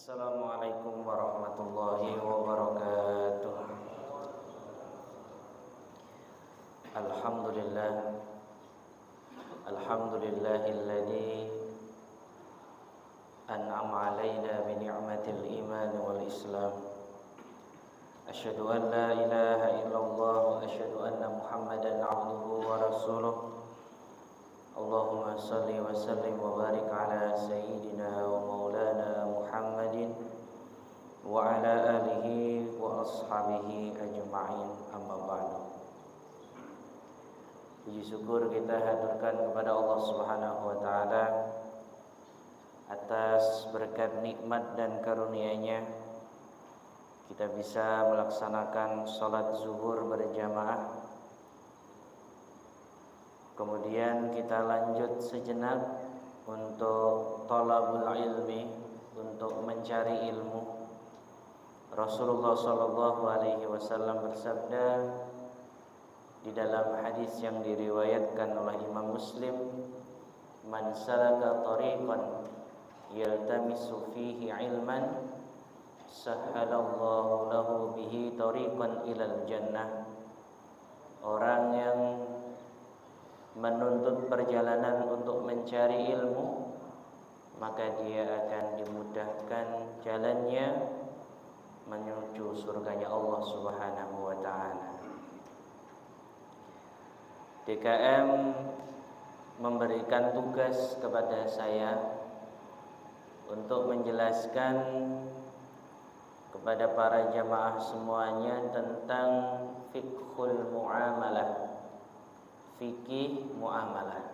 Assalamualaikum warahmatullahi wabarakatuh. Alhamdulillah. Alhamdulillahilladzi an'ama 'alaina bi ni'matil iman wal islam. Asyhadu an la ilaha illallah wa asyhadu anna Muhammadan 'abduhu wa rasuluh. Allahumma salli wa sallim wa barik ala sayyidina wa maulana Muhammadin wa ala alihi wa ashabihi ajma'in, amma ba'du. Puji syukur kita haturkan kepada Allah Subhanahu wa taala atas berkat nikmat dan karunia-Nya kita bisa melaksanakan salat zuhur berjamaah. Kemudian kita lanjut sejenak untuk thalabul ilmi, untuk mencari ilmu. Rasulullah sallallahu alaihi wasallam bersabda di dalam hadis yang diriwayatkan oleh Imam Muslim, "Man salaka tariqan yaltamisu fihi ilman, sahhalallahu lahu bihi tariqan ilal jannah." Orang yang menuntut perjalanan untuk mencari ilmu, maka dia akan dimudahkan jalannya menuju surganya Allah Subhanahu wa taala. DKM memberikan tugas kepada saya untuk menjelaskan kepada para jamaah semuanya tentang fiqhul muamalah, fikih muamalah,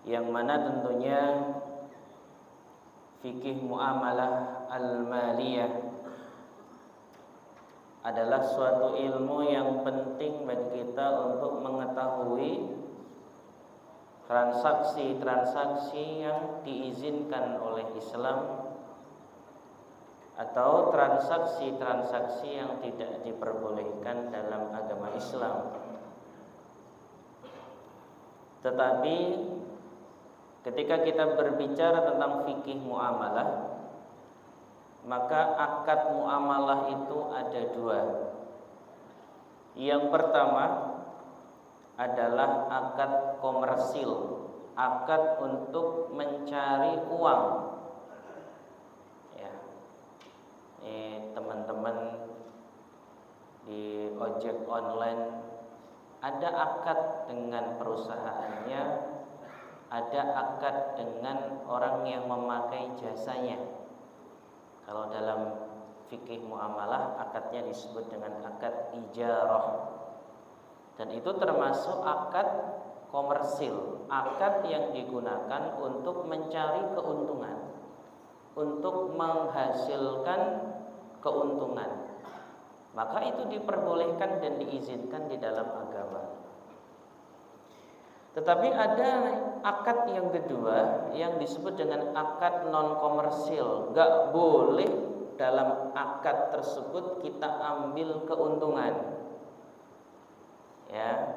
yang mana tentunya fikih muamalah al-maliyah adalah suatu ilmu yang penting bagi kita untuk mengetahui transaksi-transaksi yang diizinkan oleh Islam atau transaksi-transaksi yang tidak diperbolehkan dalam agama Islam. Tetapi ketika kita berbicara tentang fikih muamalah, maka akad muamalah itu ada dua. Yang pertama adalah akad komersil, akad untuk mencari uang. Ya, ini teman-teman di ojek online ada akad dengan perusahaannya, ada akad dengan orang yang memakai jasanya. Kalau dalam fikih muamalah akadnya disebut dengan akad ijarah. Dan itu termasuk akad komersil, akad yang digunakan untuk mencari keuntungan, untuk menghasilkan keuntungan. Maka itu diperbolehkan dan diizinkan di dalam agama. Tetapi ada akad yang kedua yang disebut dengan akad non komersil. Gak boleh dalam akad tersebut kita ambil keuntungan. Ya.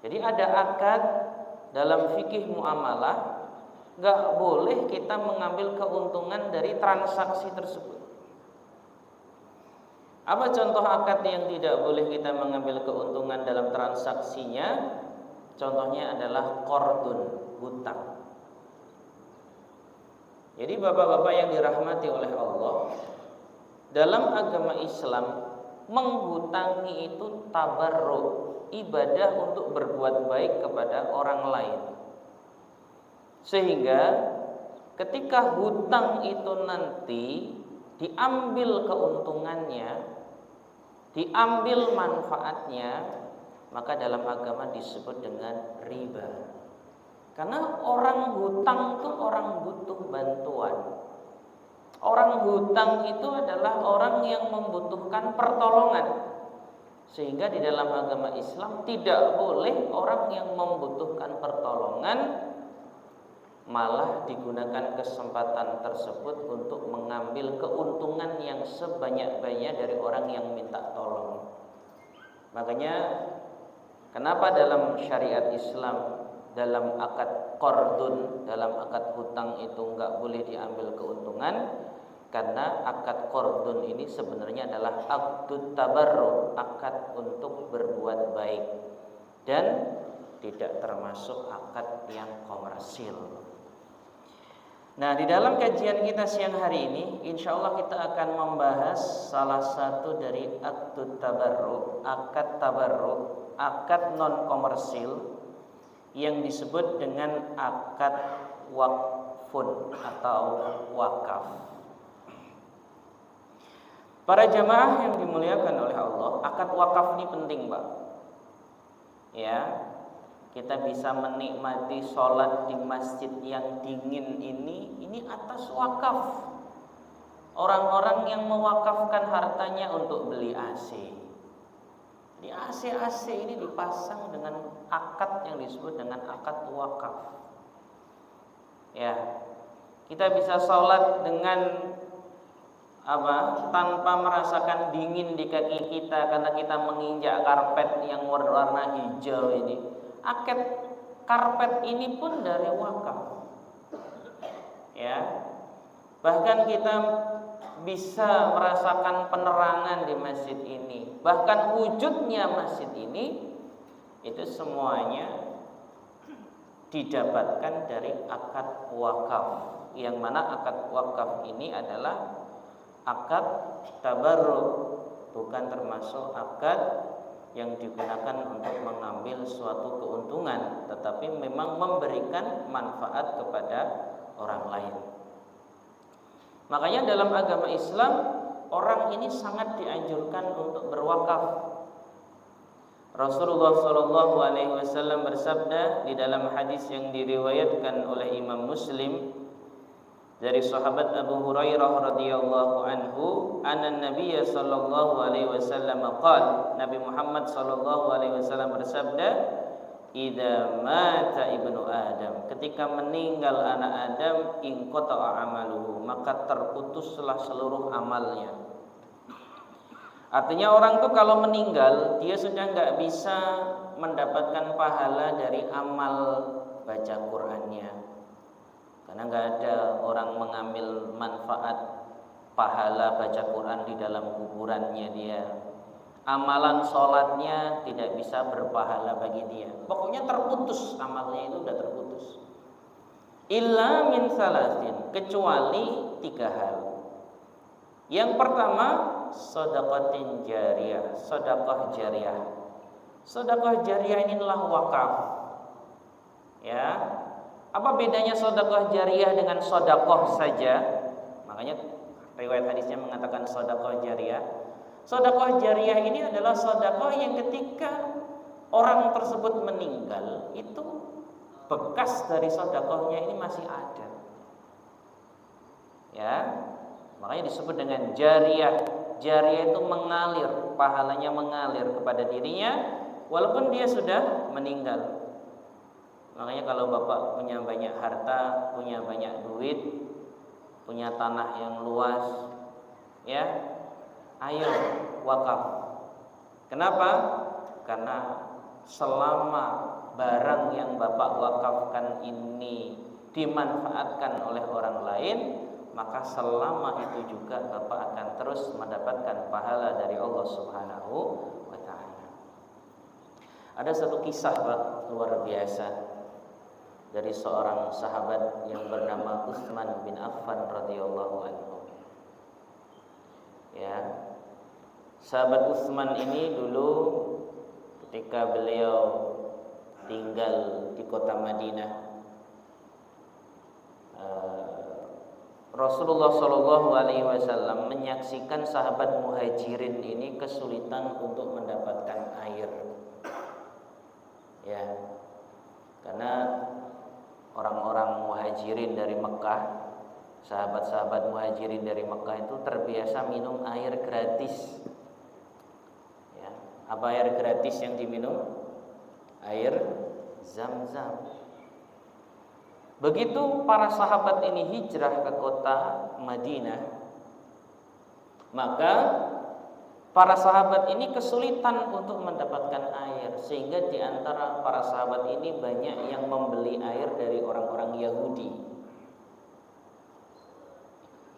Jadi ada akad dalam fikih muamalah, gak boleh kita mengambil keuntungan dari transaksi tersebut. Apa contoh akad yang tidak boleh kita mengambil keuntungan dalam transaksinya? Contohnya adalah qardun, hutang. Jadi bapak-bapak yang dirahmati oleh Allah, dalam agama Islam menghutangi itu tabarruk, ibadah untuk berbuat baik kepada orang lain. Sehingga ketika hutang itu nanti diambil keuntungannya, diambil manfaatnya, maka dalam agama disebut dengan riba. Karena orang hutang itu orang butuh bantuan. Orang hutang itu adalah orang yang membutuhkan pertolongan. Sehingga di dalam agama Islam tidak boleh orang yang membutuhkan pertolongan malah digunakan kesempatan tersebut untuk mengambil keuntungan yang sebanyak-banyaknya dari orang yang minta tolong. Makanya kenapa dalam syariat Islam dalam akad qardun, dalam akad hutang itu enggak boleh diambil keuntungan, karena akad qardun ini sebenarnya adalah aqdut tabarru, akad untuk berbuat baik, dan tidak termasuk akad yang komersil. Nah, di dalam kajian kita siang hari ini, insya Allah kita akan membahas salah satu dari aqdut tabarru, akad tabarru, akad non komersil yang disebut dengan akad wakfun atau wakaf. Para jamaah yang dimuliakan oleh Allah, akad wakaf ini penting, Pak. Ya, kita bisa menikmati sholat di masjid yang dingin ini atas wakaf. Orang-orang yang mewakafkan hartanya untuk beli AC. Di AC ini dipasang dengan akad yang disebut dengan akad wakaf. Ya, kita bisa sholat dengan tanpa merasakan dingin di kaki kita karena kita menginjak karpet yang warna hijau ini. Akad karpet ini pun dari wakaf. Ya. Bahkan kita bisa merasakan penerangan di masjid ini. Bahkan wujudnya masjid ini itu semuanya didapatkan dari akad wakaf. Yang mana akad wakaf ini adalah akad tabarruk, bukan termasuk akad yang digunakan untuk mengambil suatu keuntungan, tetapi memang memberikan manfaat kepada orang lain. Makanya dalam agama Islam orang ini sangat dianjurkan untuk berwakaf. Rasulullah SAW bersabda di dalam hadis yang diriwayatkan oleh Imam Muslim dari sahabat Abu Hurairah radhiyallahu anhu, anna Nabiy sallallahu alaihi wasallam qala, Nabi Muhammad sallallahu alaihi wasallam bersabda, idza mata ibnu Adam, ketika meninggal anak Adam, inqata'a amaluhu, maka terputuslah seluruh amalnya. Artinya orang tuh kalau meninggal dia sudah enggak bisa mendapatkan pahala dari amal baca Qur'annya. Karena nggak ada orang mengambil manfaat pahala baca Quran di dalam kuburannya dia. Amalan sholatnya tidak bisa berpahala bagi dia. Pokoknya terputus, amalnya itu udah terputus. Illa min salasin, kecuali 3 hal. Yang pertama, shadaqatin jariyah, sedekah jariyah. Sedekah jariyah ini adalah wakaf. Ya. Apa bedanya sedekah jariyah dengan sedekah saja? Makanya riwayat hadisnya mengatakan sedekah jariyah. Sedekah jariyah ini adalah sedekah yang ketika orang tersebut meninggal, itu bekas dari sedekahnya ini masih ada. Ya. Makanya disebut dengan jariyah. Jariyah itu mengalir, pahalanya mengalir kepada dirinya walaupun dia sudah meninggal. Makanya kalau Bapak punya banyak harta, punya banyak duit, punya tanah yang luas, ya, ayo wakaf. Kenapa? Karena selama barang yang Bapak wakafkan ini dimanfaatkan oleh orang lain, maka selama itu juga Bapak akan terus mendapatkan pahala dari Allah Subhanahu wa ta'ala. Ada satu kisah, Pak, luar biasa dari seorang sahabat yang bernama Utsman bin Affan radhiyallahu anhu. Ya. Sahabat Utsman ini dulu ketika beliau tinggal di kota Madinah, Rasulullah Shallallahu alaihi wasallam menyaksikan sahabat Muhajirin ini kesulitan untuk mendapatkan air. Ya. Karena orang-orang Muhajirin dari Mekah, sahabat-sahabat Muhajirin dari Mekah itu terbiasa minum air gratis. Ya, apa air gratis yang diminum? Air Zam-Zam. Begitu para sahabat ini hijrah ke kota Madinah, maka para sahabat ini kesulitan untuk mendapatkan air, sehingga di antara para sahabat ini banyak yang membeli air dari orang-orang Yahudi.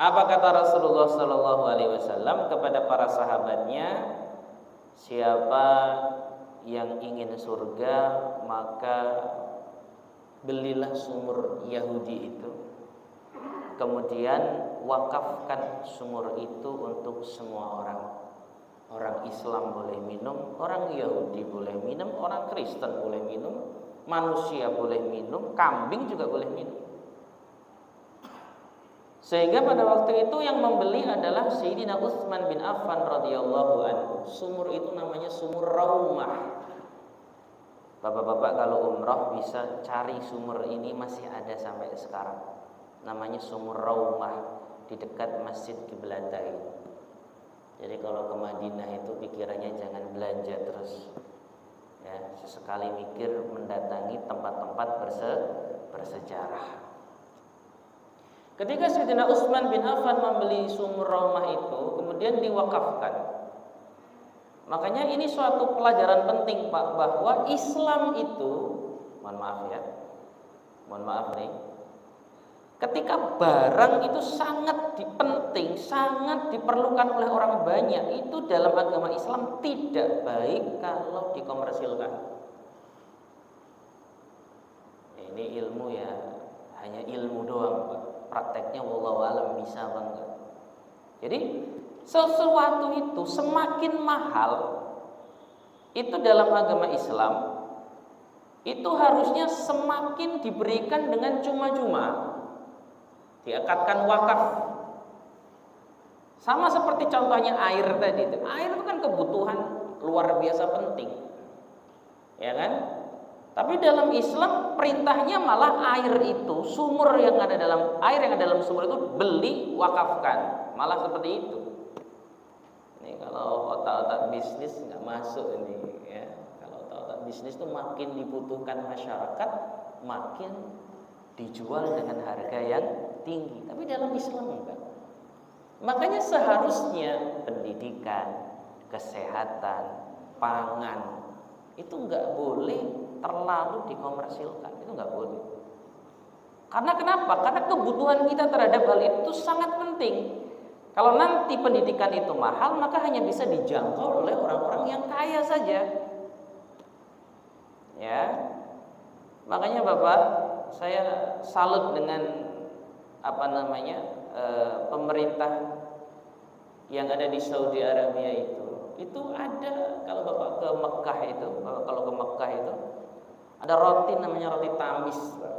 Apa kata Rasulullah Sallallahu Alaihi Wasallam kepada para sahabatnya? Siapa yang ingin surga, maka belilah sumur Yahudi itu, kemudian wakafkan sumur itu untuk semua orang. Orang Islam boleh minum, orang Yahudi boleh minum, orang Kristen boleh minum, manusia boleh minum, kambing juga boleh minum. Sehingga pada waktu itu yang membeli adalah Sayyidina Utsman bin Affan radhiyallahu anhu. Sumur itu namanya sumur Raumah. Bapak-bapak kalau umrah bisa cari sumur ini, masih ada sampai sekarang. Namanya sumur Raumah di dekat Masjid Qiblatain. Jadi kalau ke Madinah itu pikirannya jangan belanja terus, ya, sesekali mikir mendatangi tempat-tempat bersejarah. Ketika Sayyidina Utsman bin Affan membeli sumur Raumah itu, kemudian diwakafkan. Makanya ini suatu pelajaran penting, Pak, bahwa Islam itu, mohon maaf nih, ketika barang itu sangat penting, sangat diperlukan oleh orang banyak, itu dalam agama Islam tidak baik kalau dikomersilkan. Ini ilmu ya, hanya ilmu doang, Pak. Prakteknya wallahu alam bisa apa enggak. Jadi sesuatu itu semakin mahal itu dalam agama Islam itu harusnya semakin diberikan dengan cuma-cuma, diakatkan wakaf. Sama seperti contohnya air tadi itu. Air itu kan kebutuhan luar biasa penting, ya kan? Tapi dalam Islam perintahnya malah air itu, sumur yang ada dalam air yang ada dalam sumur itu beli, wakafkan, malah seperti itu. Ini kalau otak-otak bisnis nggak masuk ini, ya. Kalau otak-otak bisnis itu makin dibutuhkan masyarakat, makin dijual dengan harga yang tinggi. Tapi dalam Islam enggak. Makanya seharusnya pendidikan, kesehatan, pangan itu enggak boleh terlalu dikomersilkan. Itu enggak boleh. Karena kenapa? Karena kebutuhan kita terhadap hal itu sangat penting. Kalau nanti pendidikan itu mahal, maka hanya bisa dijangkau oleh orang-orang yang kaya saja. Ya. Makanya Bapak, saya salut dengan pemerintah yang ada di Saudi Arabia itu. Itu ada, kalau Bapak ke Mekah itu, ada roti namanya roti tamis, Pak.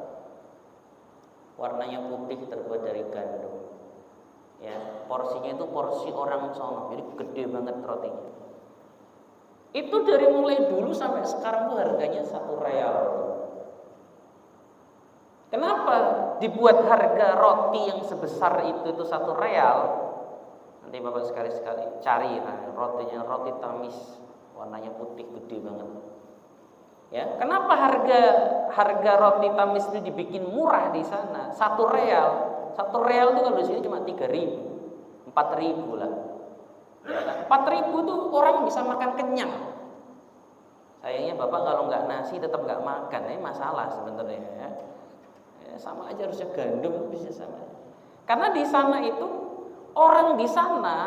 Warnanya putih, terbuat dari gandum. Ya, porsinya itu porsi orang sono, jadi gede banget rotinya. Itu dari mulai dulu sampai sekarang tuh harganya 1 real. Kenapa dibuat harga roti yang sebesar itu 1 real? Nanti Bapak sekali-sekali cari rotinya, roti tamis, warnanya putih gede banget. Ya, kenapa harga roti tamis itu dibikin murah di sana? 1 real. 1 real itu kalau di sini cuma 3.000, 4.000 lah. Ya kan? 4.000 tuh orang bisa makan kenyang. Sayangnya Bapak kalau nggak nasi tetap nggak makan, ini masalah sebenarnya. Ya. Sama aja, harusnya gandum bisa sama. Karena di sana itu orang di sana,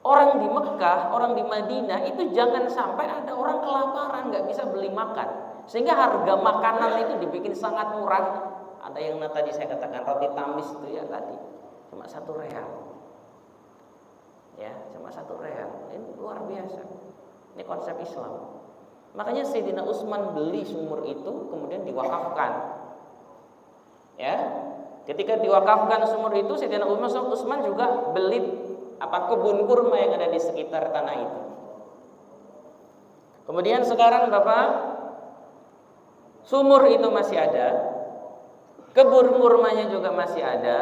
orang di Mekah, orang di Madinah itu jangan sampai ada orang kelaparan nggak bisa beli makan, sehingga harga makanan itu dibikin sangat murah. Ada yang tadi saya katakan roti tamis itu ya tadi cuma 1 real, ya cuma 1 real. Ini luar biasa. Ini konsep Islam. Makanya Sayyidina Utsman beli sumur itu kemudian diwakafkan. Ya, ketika diwakafkan sumur itu, Sayyidina Utsman juga beli kebun kurma yang ada di sekitar tanah itu. Kemudian sekarang Bapak, sumur itu masih ada, kebun kurmanya juga masih ada,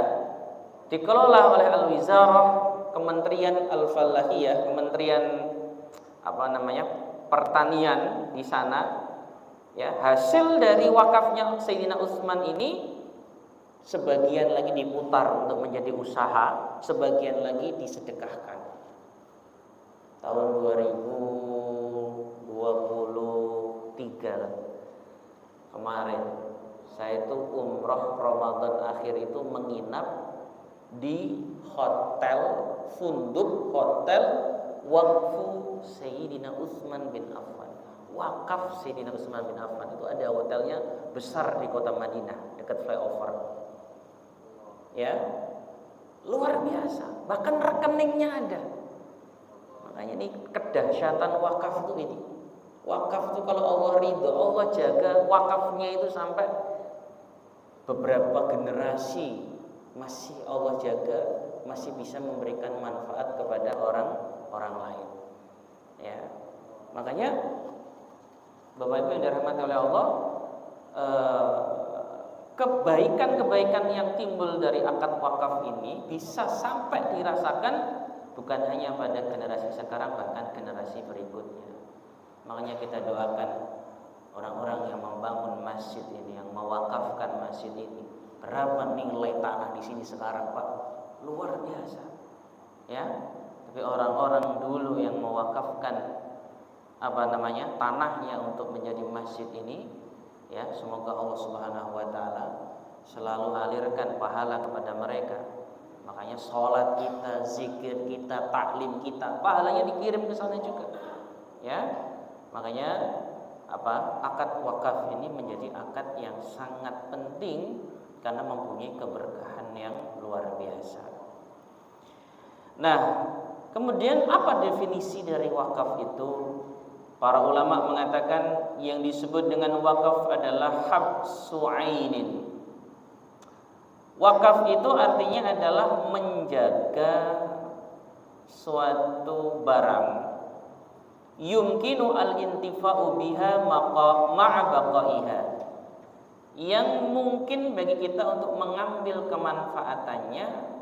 dikelola oleh Al-Wizarah, Kementerian Al-Falahiyah, Kementerian Pertanian di sana. Ya, hasil dari wakafnya Sayyidina Utsman ini sebagian lagi diputar untuk menjadi usaha, sebagian lagi disedekahkan. tahun 2023 kemarin. Saya itu umroh Ramadan akhir itu menginap di hotel, funduk hotel wakfu Sayyidina Utsman bin Affan. Wakaf Sayyidina Utsman bin Affan itu ada hotelnya besar di kota Madinah dekat flyover. Ya, luar biasa. Bahkan rekeningnya ada. Makanya ini kedahsyatan wakaf itu ini. Wakaf itu kalau Allah ridho, Allah jaga wakafnya itu sampai beberapa generasi masih Allah jaga, masih bisa memberikan manfaat kepada orang lain. Ya, makanya Bapak Ibu yang dirahmati oleh Allah, kebaikan-kebaikan yang timbul dari akad wakaf ini bisa sampai dirasakan bukan hanya pada generasi sekarang, bahkan generasi berikutnya. Makanya kita doakan orang-orang yang membangun masjid ini, yang mewakafkan masjid ini. Berapa nilai tanah di sini sekarang, Pak? Luar biasa. Ya. Tapi orang-orang dulu yang mewakafkan tanahnya untuk menjadi masjid ini, ya, semoga Allah Subhanahu wa taala selalu alirkan pahala kepada mereka. Makanya sholat kita, zikir kita, taklim kita, pahalanya dikirim ke sana juga. Ya. Makanya akad wakaf ini menjadi akad yang sangat penting karena mempunyai keberkahan yang luar biasa. Nah, kemudian apa definisi dari wakaf itu? Para ulama mengatakan yang disebut dengan wakaf adalah habsu ainin. Wakaf itu artinya adalah menjaga suatu barang yumkinu al-intifa'u biha ma'a baqaiha, yang mungkin bagi kita untuk mengambil kemanfaatannya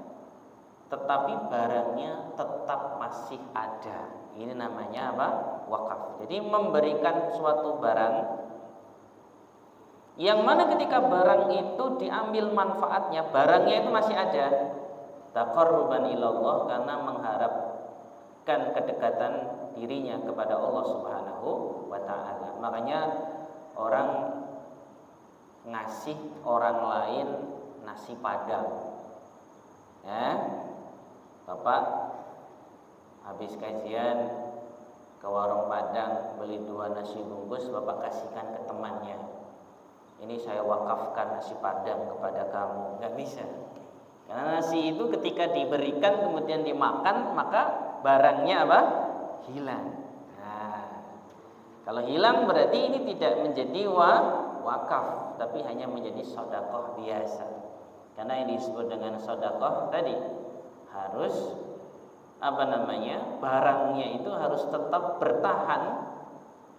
tetapi barangnya tetap masih ada. Ini namanya apa? Wakaf. Jadi memberikan suatu barang yang mana ketika barang itu diambil manfaatnya, barangnya itu masih ada, taqarruban ilallah, karena mengharapkan kedekatan dirinya kepada Allah Subhanahu wa taala. Makanya orang ngasih orang lain nasi padang. Ya. Bapak habis kajian ke warung Padang beli 2 nasi bungkus, Bapak kasihkan ke temannya. Ini saya wakafkan nasi Padang kepada kamu. Enggak bisa. Karena nasi itu ketika diberikan kemudian dimakan, maka barangnya apa? Hilang. Nah, kalau hilang berarti ini tidak menjadi wakaf, tapi hanya menjadi sedekah biasa. Karena yang disebut dengan sedekah tadi harus barangnya itu harus tetap bertahan,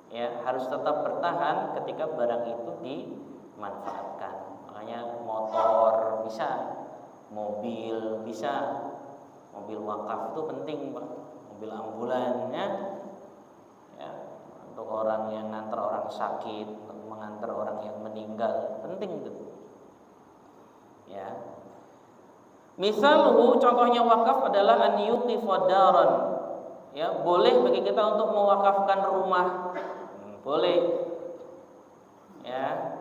ya, harus tetap bertahan ketika barang itu dimanfaatkan. Makanya motor bisa, mobil bisa. Mobil wakaf itu penting, Pak. Mobil ambulannya, ya, untuk orang yang ngantar orang sakit, untuk mengantar orang yang meninggal, penting itu. Ya. Misalnya contohnya wakaf adalah an yuqifa daran. Ya, boleh bagi kita untuk mewakafkan rumah. Boleh. Ya.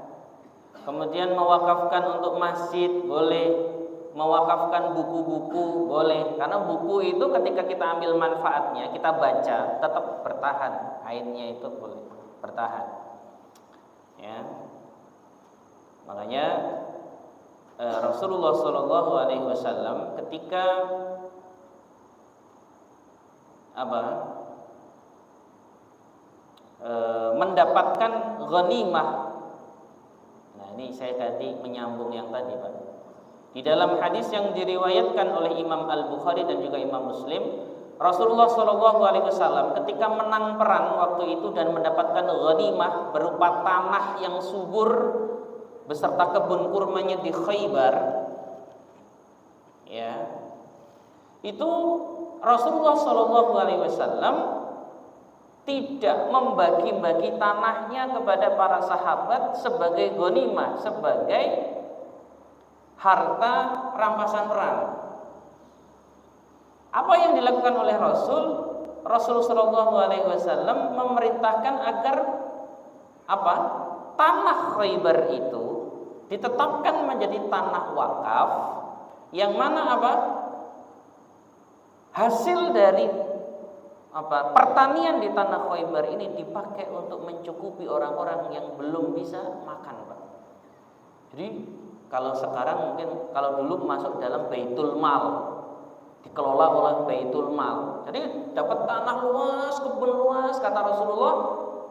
Kemudian mewakafkan untuk masjid, boleh. Mewakafkan buku-buku, boleh. Karena buku itu ketika kita ambil manfaatnya, kita baca, tetap bertahan. Ainnya itu boleh bertahan. Ya. Makanya Rasulullah SAW ketika mendapatkan ghanimah. Nah, ini saya tadi menyambung yang tadi, Pak. Di dalam hadis yang diriwayatkan oleh Imam Al-Bukhari dan juga Imam Muslim, Rasulullah SAW ketika menang perang waktu itu dan mendapatkan ghanimah berupa tanah yang subur beserta kebun kurmanya di Khaybar, ya, itu Rasulullah SAW tidak membagi-bagi tanahnya kepada para sahabat sebagai ghanimah, sebagai harta rampasan perang. Apa yang dilakukan oleh Rasul? Rasulullah Shallallahu Alaihi Wasallam memerintahkan agar apa? Tanah Khaybar itu ditetapkan menjadi tanah wakaf, yang mana apa? Hasil dari apa? Pertanian di tanah Khaybar ini dipakai untuk mencukupi orang-orang yang belum bisa makan, Pak. Jadi kalau sekarang mungkin, kalau dulu masuk dalam Baitul Mal, dikelola oleh Baitul Mal. Jadi dapat tanah luas, kebun luas, kata Rasulullah,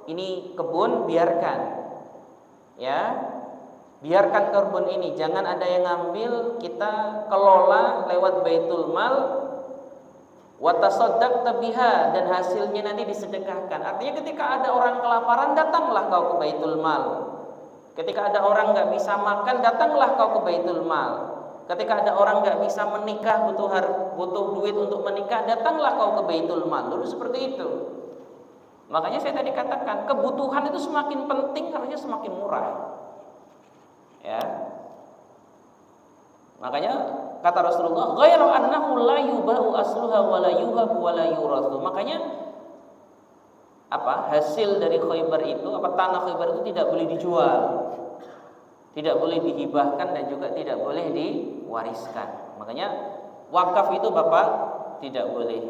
ini kebun biarkan, ya, biarkan kebun ini, jangan ada yang ngambil, kita kelola lewat Baitul Mal, wa tasaddaqta biha, dan hasilnya nanti disedekahkan. Artinya ketika ada orang kelaparan, datanglah kau ke Baitul Mal. Ketika ada orang nggak bisa makan, datanglah kau ke Baitul Mal. Ketika ada orang nggak bisa menikah, butuh duit untuk menikah, datanglah kau ke Baitul Mal. Dulu seperti itu. Makanya saya tadi katakan, kebutuhan itu semakin penting, harusnya semakin murah. Ya. Makanya kata Rasulullah, ghairu annahu la yubahu asluha wa la yuhabu wa la yurathu. Makanya apa? Hasil dari Khaybar itu, apa, tanah Khaybar itu tidak boleh dijual, tidak boleh dihibahkan, dan juga tidak boleh diwariskan. Makanya wakaf itu Bapak tidak boleh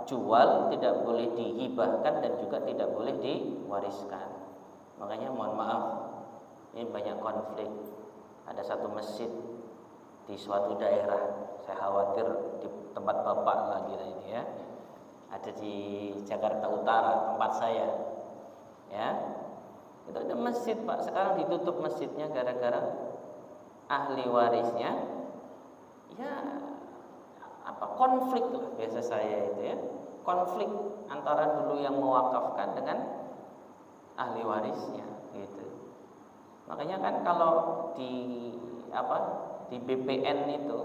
jual, tidak boleh dihibahkan, dan juga tidak boleh diwariskan. Makanya mohon maaf, ini banyak konflik. Ada satu masjid di suatu daerah, saya khawatir di tempat Bapak lagi ini ya, ada di Jakarta Utara, tempat saya, ya. Itu ada masjid, Pak, sekarang ditutup masjidnya gara-gara ahli warisnya, ya, apa, konflik lah biasa saya itu ya, konflik antara dulu yang mewakafkan dengan ahli warisnya, gitu. Makanya kan kalau di BPN itu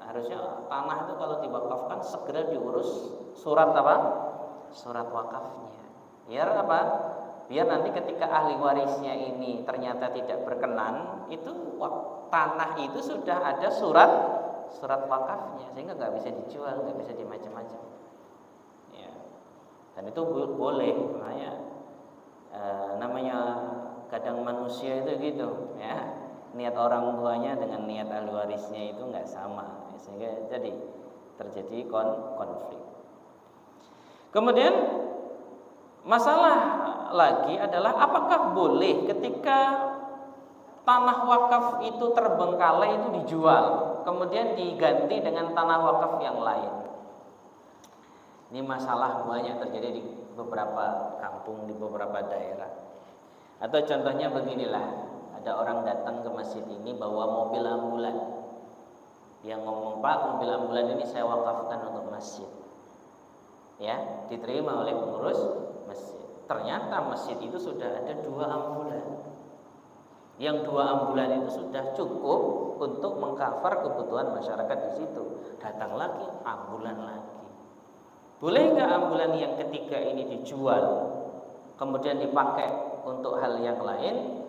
harusnya tanah itu kalau diwakafkan segera diurus surat apa? Surat wakafnya. Biar apa? Biar nanti ketika ahli warisnya ini ternyata tidak berkenan, itu tanah itu sudah ada surat wakafnya, sehingga nggak bisa dijual, nggak bisa dimacam-macam. Ya. Dan itu boleh, namanya kadang manusia itu gitu, ya. Niat orang tuanya dengan niat ahli warisnya itu nggak sama, sehingga jadi terjadi konflik. Kemudian masalah lagi adalah apakah boleh ketika tanah wakaf itu terbengkalai itu dijual, kemudian diganti dengan tanah wakaf yang lain. Ini masalah banyak terjadi di beberapa kampung, di beberapa daerah. Atau contohnya beginilah, ada orang datang ke masjid ini bawa mobil ambulan. Dia ngomong, "Pak, mobil ambulan ini saya wakafkan untuk masjid." Ya, diterima oleh pengurus masjid. Ternyata masjid itu sudah ada 2 ambulan. Yang 2 ambulan itu sudah cukup untuk mengcover kebutuhan masyarakat di situ. Datang lagi ambulan lagi. Boleh nggak ambulan yang ketiga ini dijual, kemudian dipakai untuk hal yang lain?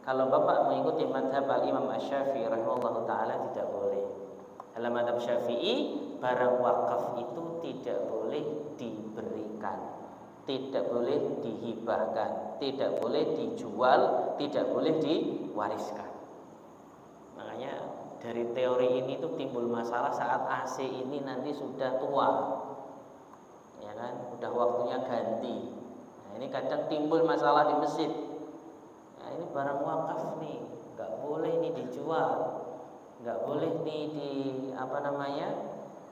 Kalau Bapak mengikuti mazhab Imam Asy-Syafi'i rahimahullahu taala, tidak boleh. Dalam mazhab Syafi'i, barang wakaf itu tidak boleh diberikan, tidak boleh dihibahkan, tidak boleh dijual, tidak boleh diwariskan. Makanya dari teori ini tuh timbul masalah saat AC ini nanti sudah tua, ya kan, udah waktunya ganti. Nah, ini kadang timbul masalah di masjid. Nah, ini barang wakaf nih, nggak boleh nih dijual, nggak boleh nih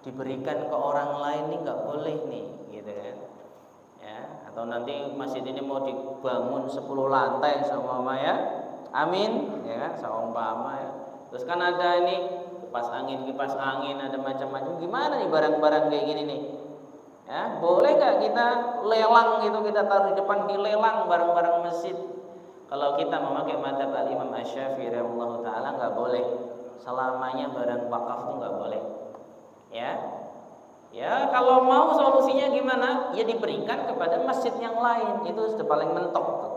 diberikan ke orang lain, nih nggak boleh nih, gitu kan. Ya, atau nanti masjid ini mau dibangun 10 lantai sama ya, amin, ya kan, seumpama ya. Terus kan ada ini kipas angin, ada macam-macam. Gimana nih barang-barang kayak gini nih? Ya, boleh nggak kita lelang gitu, kita taruh di depan, dilelang barang-barang masjid? Kalau kita memakai mazhab Imam Asy-Syafi'i rahimahullahu taala, nggak boleh. Selamanya barang wakaf itu nggak boleh. Ya, kalau mau solusinya gimana? Ya diberikan kepada masjid yang lain. Itu sudah paling mentok tuh.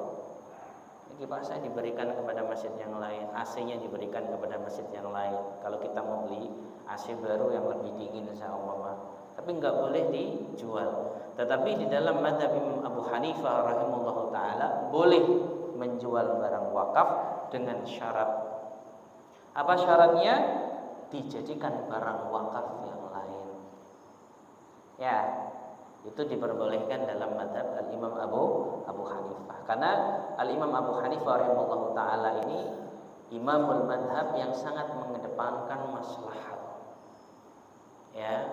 Kipasnya diberikan kepada masjid yang lain, AC-nya diberikan kepada masjid yang lain. Kalau kita mau beli AC baru yang lebih dingin, insyaallah, tapi nggak boleh dijual. Tetapi di dalam mazhab Imam Abu Hanifah rahimahullahu taala boleh menjual barang wakaf dengan syarat. Apa syaratnya? Dijadikan barang wakaf yang lain. Ya, itu diperbolehkan dalam mazhab Al-Imam Abu Hanifah. Karena Al-Imam Abu Hanifah rahimahullahu taala ini imamul madhab yang sangat mengedepankan maslahat. Ya,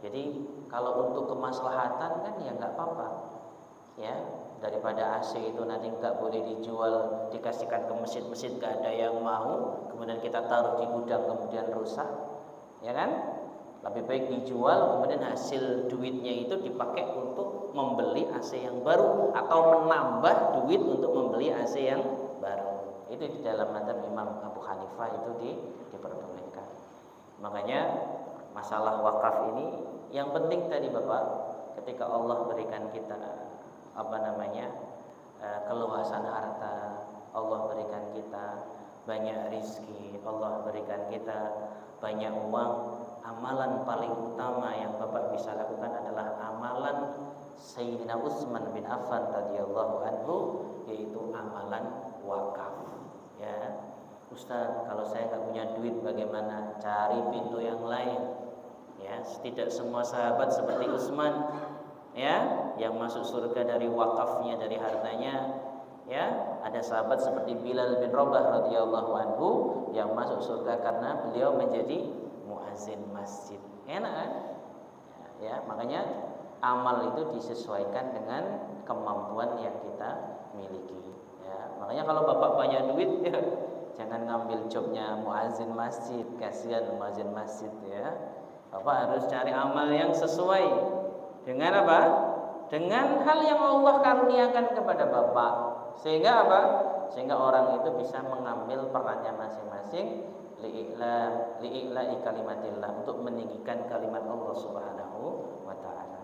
jadi kalau untuk kemaslahatan kan ya nggak apa-apa. Ya, daripada AC itu nanti nggak boleh dijual, dikasihkan ke masjid-masjid nggak ada yang mau, kemudian kita taruh di gudang kemudian rusak, ya kan? Lebih baik dijual, kemudian hasil duitnya itu dipakai untuk membeli AC yang baru atau menambah duit untuk membeli AC yang baru. Itu di dalam mazhab Imam Abu Hanifah itu diperbolehkan. Makanya masalah wakaf ini yang penting tadi Bapak, ketika Allah berikan kita keluasan harta, Allah berikan kita banyak rizki, Allah berikan kita banyak uang, amalan paling utama yang Bapak bisa lakukan adalah amalan Sayyidina Utsman bin Affan radhiyallahu anhu, yaitu amalan wakaf. Ya, Ustaz, kalau saya nggak punya duit bagaimana? Cari pintu yang lain. Ya, tidak semua sahabat seperti Utsman, ya, yang masuk surga dari wakafnya, dari hartanya. Ya, ada sahabat seperti Bilal bin Rabah radhiyallahu anhu yang masuk surga karena beliau menjadi muazin masjid. Enak kan? Ya, makanya amal itu disesuaikan dengan kemampuan yang kita miliki. Ya, makanya kalau Bapak banyak duit, ya, jangan ngambil jobnya muazin masjid, kasihan muazin masjid ya. Bapak harus cari amal yang sesuai dengan apa? Dengan hal yang Allah karuniakan kepada Bapak. Sehingga apa? Sehingga orang itu bisa mengambil perannya masing-masing li'i'la'i kalimatillah, untuk meninggikan kalimat Allah Subhanahu wa taala.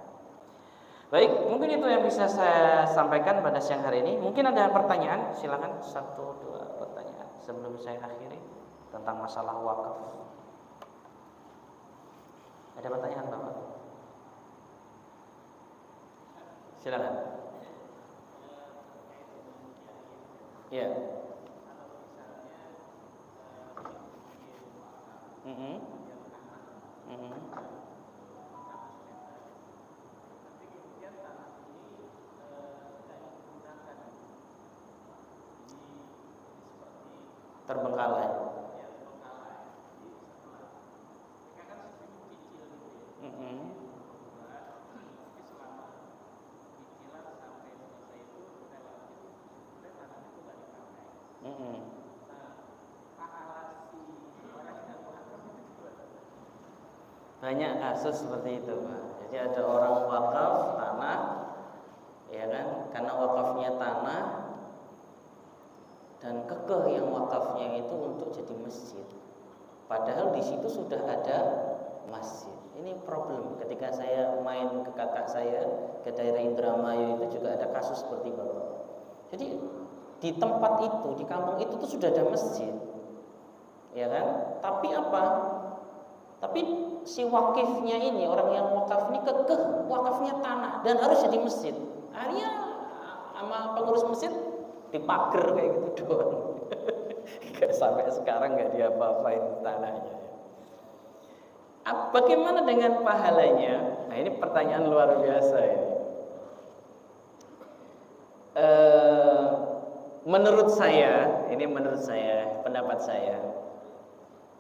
Baik, mungkin itu yang bisa saya sampaikan pada siang hari ini. Mungkin ada pertanyaan, silakan 1-2 pertanyaan sebelum saya akhiri tentang masalah wakaf. Ada pertanyaan Bapak? Silakan. Ya. Terbengkalai. Banyak kasus seperti itu, Pak. Jadi ada orang wakaf tanah, ya kan? Karena wakafnya tanah dan kekeh yang wakafnya itu untuk jadi masjid. Padahal di situ sudah ada masjid. Ini problem. Ketika saya main ke kakak saya ke daerah Indramayu itu juga ada kasus seperti Bapak. Jadi di tempat itu, di kampung itu tuh sudah ada masjid, ya kan? Tapi apa? Tapi si wakifnya ini, orang yang wakaf ini kekeh wakafnya tanah dan harus jadi masjid. Akhirnya sama pengurus masjid dipager kayak gitu doang. Sampai sekarang nggak diapa-apain tanahnya. Bagaimana dengan pahalanya? Nah, ini pertanyaan luar biasa ini. Menurut saya, pendapat saya,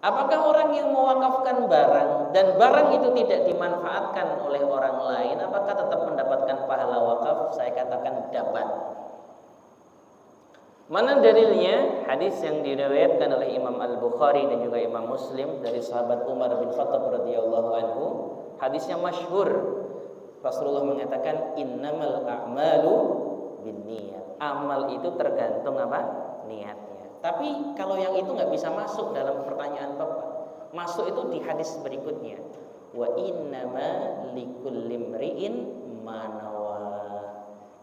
apakah orang yang mewakafkan barang dan barang itu tidak dimanfaatkan oleh orang lain, apakah tetap mendapatkan pahala wakaf? Saya katakan dapat. Mana dalilnya? Hadis yang diriwayatkan oleh Imam Al-Bukhari dan juga Imam Muslim dari sahabat Umar bin Khattab radhiyallahu anhu. Hadisnya masyhur. Rasulullah mengatakan innamal a'malu binniyat. Amal itu tergantung apa? Niatnya. Tapi kalau yang itu nggak bisa masuk dalam pertanyaan Bapak. Masuk itu di hadis berikutnya. Wa innama likulli imri'in ma nawa.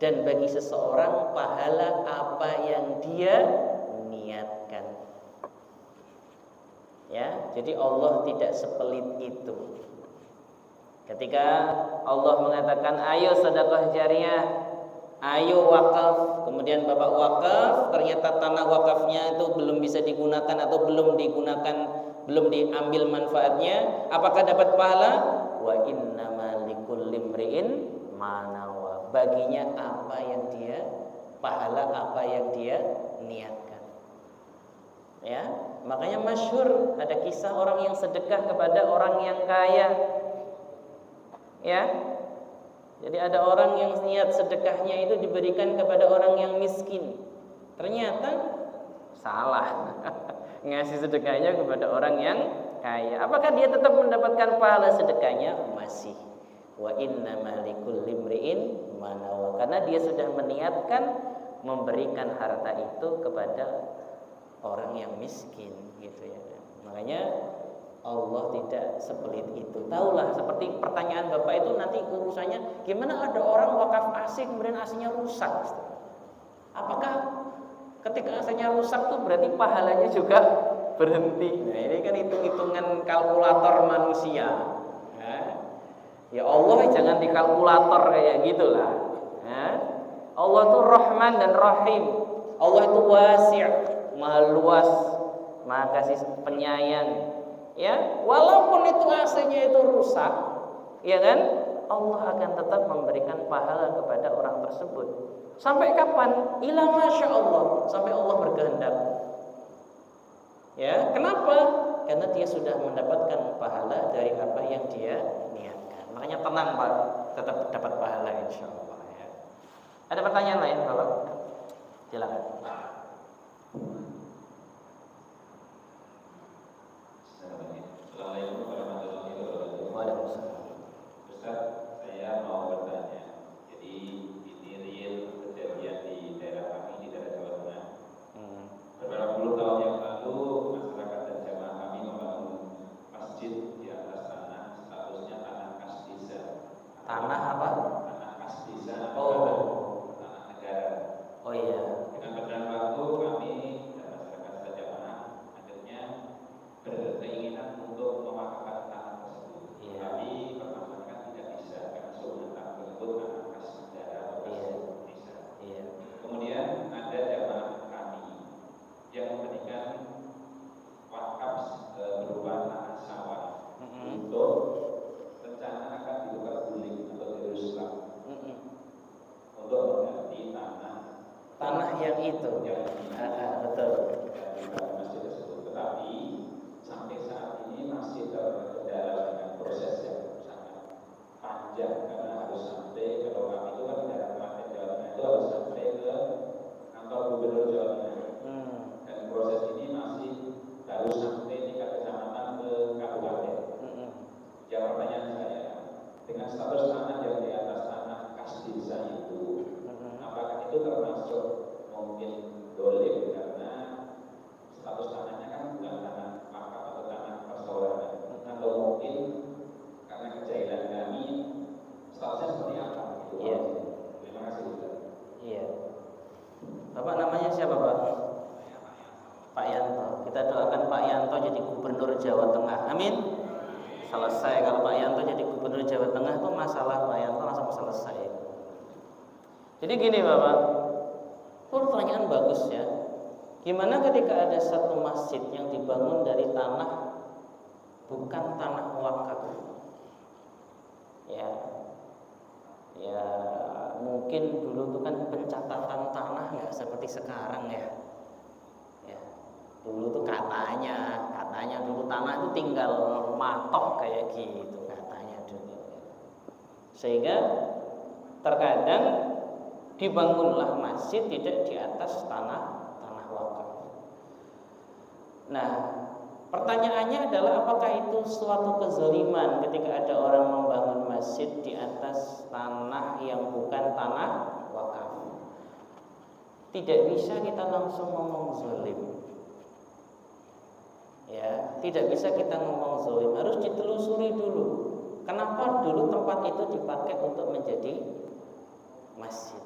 Dan bagi seseorang pahala apa yang dia niatkan. Ya, jadi Allah tidak sepelit itu. Ketika Allah mengatakan ayo sedekah jariah, ayo wakaf, kemudian bapak wakaf, ternyata tanah wakafnya itu belum bisa digunakan atau belum diambil manfaatnya, apakah dapat pahala? Wa innama likulli imri'in ma nawa. Baginya apa yang dia pahala, apa yang dia niatkan. Ya, makanya masyhur ada kisah orang yang sedekah kepada orang yang kaya. Ya, jadi ada orang yang niat sedekahnya itu diberikan kepada orang yang miskin. Ternyata salah. Ngasih sedekahnya kepada orang yang kaya. Apakah dia tetap mendapatkan pahala sedekahnya? Masih. Wa innamal likulli imri'in ma nawa. Karena dia sudah meniatkan memberikan harta itu kepada orang yang miskin gitu ya. Makanya Allah tidak sepelit itu. Tahulah seperti pertanyaan Bapak itu nanti urusannya gimana ada orang wakaf AC kemudian AC-nya rusak. Apakah ketika AC-nya rusak tuh berarti pahalanya juga berhenti? Nah, ini kan hitung-hitungan kalkulator manusia. Ya Allah jangan dikalkulator kayak gitulah. Allah tuh Rahman dan Rahim. Allah itu wasi', Maha luas, Maha kasih penyayang. Ya, walaupun itu AC-nya itu rusak, ya kan? Allah akan tetap memberikan pahala kepada orang tersebut. Sampai kapan? Ila masya Allah, sampai Allah berkehendak. Ya, kenapa? Karena dia sudah mendapatkan pahala dari apa yang dia niatkan. Makanya tenang Pak, tetap dapat pahala insya Allah. Ya. Ada pertanyaan lain Bapak? Silakan. Assalamualaikum warahmatullahi wabarakatuh. Waalaikumsalam. Ustaz, saya mau bertanya. Jadi ini real kejadian di daerah kami, di daerah Jawa Tengah. Beberapa puluh tahun yang lalu, masyarakat dan jamaah kami membangun masjid di atas tanah, statusnya tanah kas desa. Tanah apa? Tanah kas desa. Tanah negara. Oh iya. Dengan berjalan waktu kami dan masyarakat jamaah akhirnya berkeinginan untuk mewakafkan tanah tersebut. Tapi permasalahan tidak bisa karena sudah tersebut tanah kas negara atau kas desa. Kemudian ada jamaah kami yang memberikan wakaf berupa tanah sawah untuk rencana akan dibuka guling atau diruslam untuk mengganti tanah yang itu. Betul. Masjid tersebut. Tetapi sampai saat ini masih berkendala dengan proses yang sangat panjang karena harus sampai, kalau kami itu kan di daerah Klaten Jawa Tengah itu harus sampai ke kantor gubernur Jawa Tengah. Dan proses ini masih harus sampai tingkat kecamatan ke kabupaten. Yang pertanyaan saya, dengan status tanah yang di atas tanah kas desa itu, apakah itu termasuk mungkin dolim karena status tanahnya kan bukan tanah wakaf atau tanah perseorangan, atau mungkin karena kejahilan kami statusnya seperti apa? Iya. Terima kasih Ustaz. Iya. Bapak namanya siapa Pak? Pak Yanto. Kita doakan Pak Yanto jadi gubernur Jawa Tengah. Amin. Selesai kalau Pak Yanto jadi gubernur Jawa Tengah itu masalah Pak Yanto langsung selesai. Jadi gini Bapak, pertanyaan bagus ya. Gimana ketika ada satu masjid yang dibangun dari tanah bukan tanah wakaf? Ya, mungkin dulu itu kan pencatatan tanah nggak seperti sekarang ya. Dulu tuh katanya dulu tanah itu tinggal matok kayak gitu katanya dulu. Sehingga terkadang dibangunlah masjid tidak di atas tanah wakaf. Nah, pertanyaannya adalah apakah itu suatu kezaliman ketika ada orang membangun masjid di atas tanah yang bukan tanah wakaf? Tidak bisa kita langsung ngomong zalim. Ya, tidak bisa kita ngomong zalim, harus ditelusuri dulu. Kenapa dulu tempat itu dipakai untuk menjadi masjid?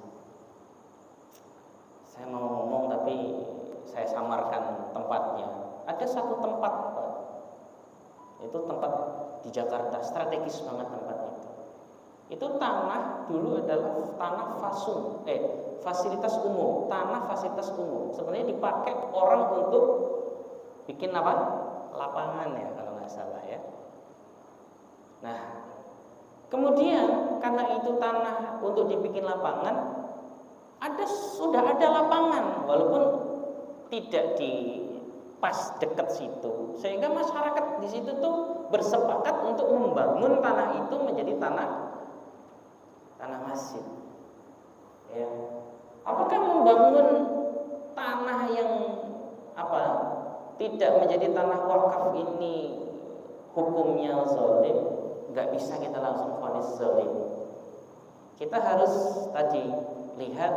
Saya mau ngomong tapi saya samarkan tempatnya. Ada satu tempat, Pak. Itu tempat di Jakarta, strategis banget tempat itu. Itu tanah dulu adalah tanah fasilitas umum, tanah fasilitas umum. Sebenarnya dipakai orang untuk bikin apa? Lapangan ya kalau nggak salah ya. Nah, kemudian karena itu tanah untuk dibikin lapangan, sudah ada lapangan walaupun tidak di pas dekat situ, sehingga masyarakat di situ tuh bersepakat untuk membangun tanah itu menjadi tanah masjid. Ya. Apakah membangun tanah yang tidak menjadi tanah wakaf ini hukumnya zalim? Nggak bisa kita langsung vonis zalim. Kita harus tadi lihat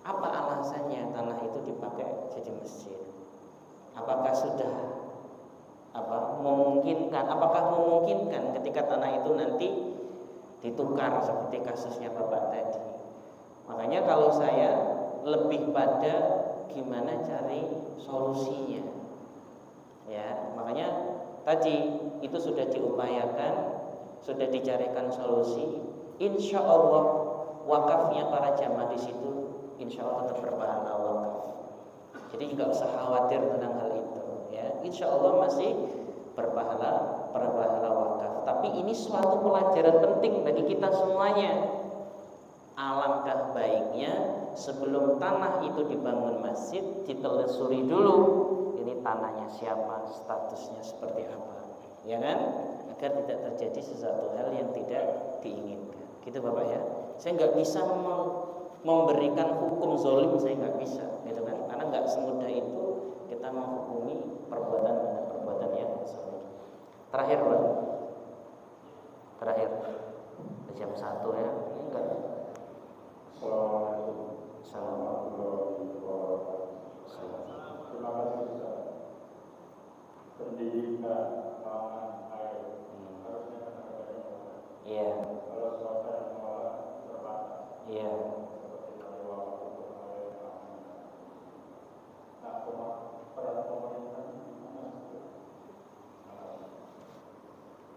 apa alasannya tanah itu dipakai jadi masjid. Apakah sudah memungkinkan? Apakah memungkinkan ketika tanah itu nanti ditukar seperti kasusnya Bapak tadi? Makanya kalau saya lebih pada gimana cari solusinya. Ya, makanya tadi itu sudah diupayakan, sudah dicarikan solusi. Insya Allah wakafnya para jamaah di situ insya Allah tetap berpahala wakaf. Jadi nggak usah khawatir tentang hal itu. Ya, insya Allah masih berpahala wakaf. Tapi ini suatu pelajaran penting bagi kita semuanya. Alangkah baiknya sebelum tanah itu dibangun masjid ditelusuri dulu. Ini tanahnya siapa, statusnya seperti apa, ya kan? Agar tidak terjadi sesuatu hal yang tidak diinginkan. Gitu Bapak ya. Saya nggak bisa memberikan hukum zalim, saya nggak bisa, gitu kan? Karena nggak semudah itu kita menghukumi perbuatan dengan perbuatan yang zalim. Terakhir Pak. Terakhir jam 1 ya. Ini enggak. Assalamualaikum. Terima kasih Ustaz. Pendidikan, pangan, air harusnya kan ada. Iya. Kalau swasta yang mengelola terbatas. Iya. Seperti dari waktu untuk air, pangan. Nah, peran pemerintah gimana?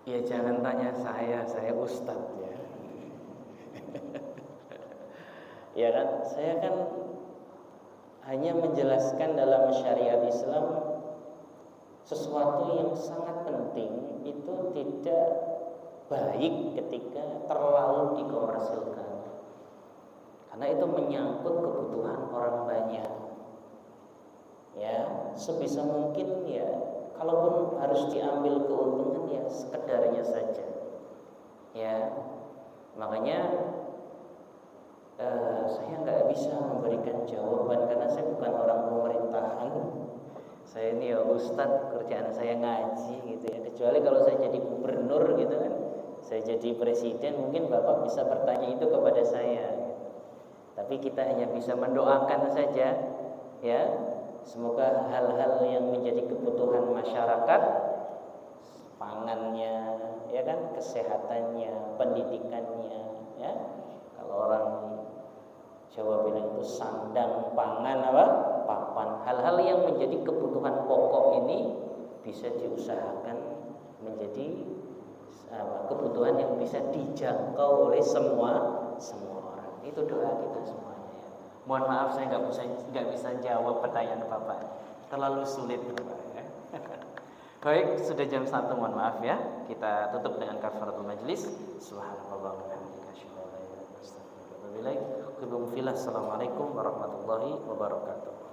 Ya jangan tanya saya ustadz ya. Ya kan, saya kan hanya menjelaskan dalam syariat Islam sesuatu yang sangat penting itu tidak baik ketika terlalu dikomersilkan. Karena itu menyangkut kebutuhan orang banyak. Ya, sebisa mungkin ya kalaupun harus diambil keuntungan ya sekedarnya saja. Ya, makanya saya nggak bisa memberikan jawaban karena saya bukan orang pemerintahan. Saya ini ya ustadz, kerjaan saya ngaji gitu ya. Kecuali kalau saya jadi gubernur gitu kan, saya jadi presiden, mungkin Bapak bisa bertanya itu kepada saya. Tapi kita hanya bisa mendoakan saja, ya. Semoga hal-hal yang menjadi kebutuhan masyarakat, pangannya, ya kan, kesehatannya, pendidikannya, ya. Kalau orang Jawa bilang itu sandang, pangan, papan. Hal-hal yang menjadi kebutuhan pokok ini bisa diusahakan menjadi kebutuhan yang bisa dijangkau oleh semua orang. Itu doa kita semuanya. Ya. Mohon maaf saya nggak bisa jawab pertanyaan Bapak. Terlalu sulit Bapak. Ya. Baik, sudah jam 1, mohon maaf ya. Kita tutup dengan kafaratul majlis. Subhanallah wa bihamdika asyhadu an la ilaha illa anta astaghfiruka wa atubu ilaik. Assalamualaikum warahmatullahi wabarakatuh.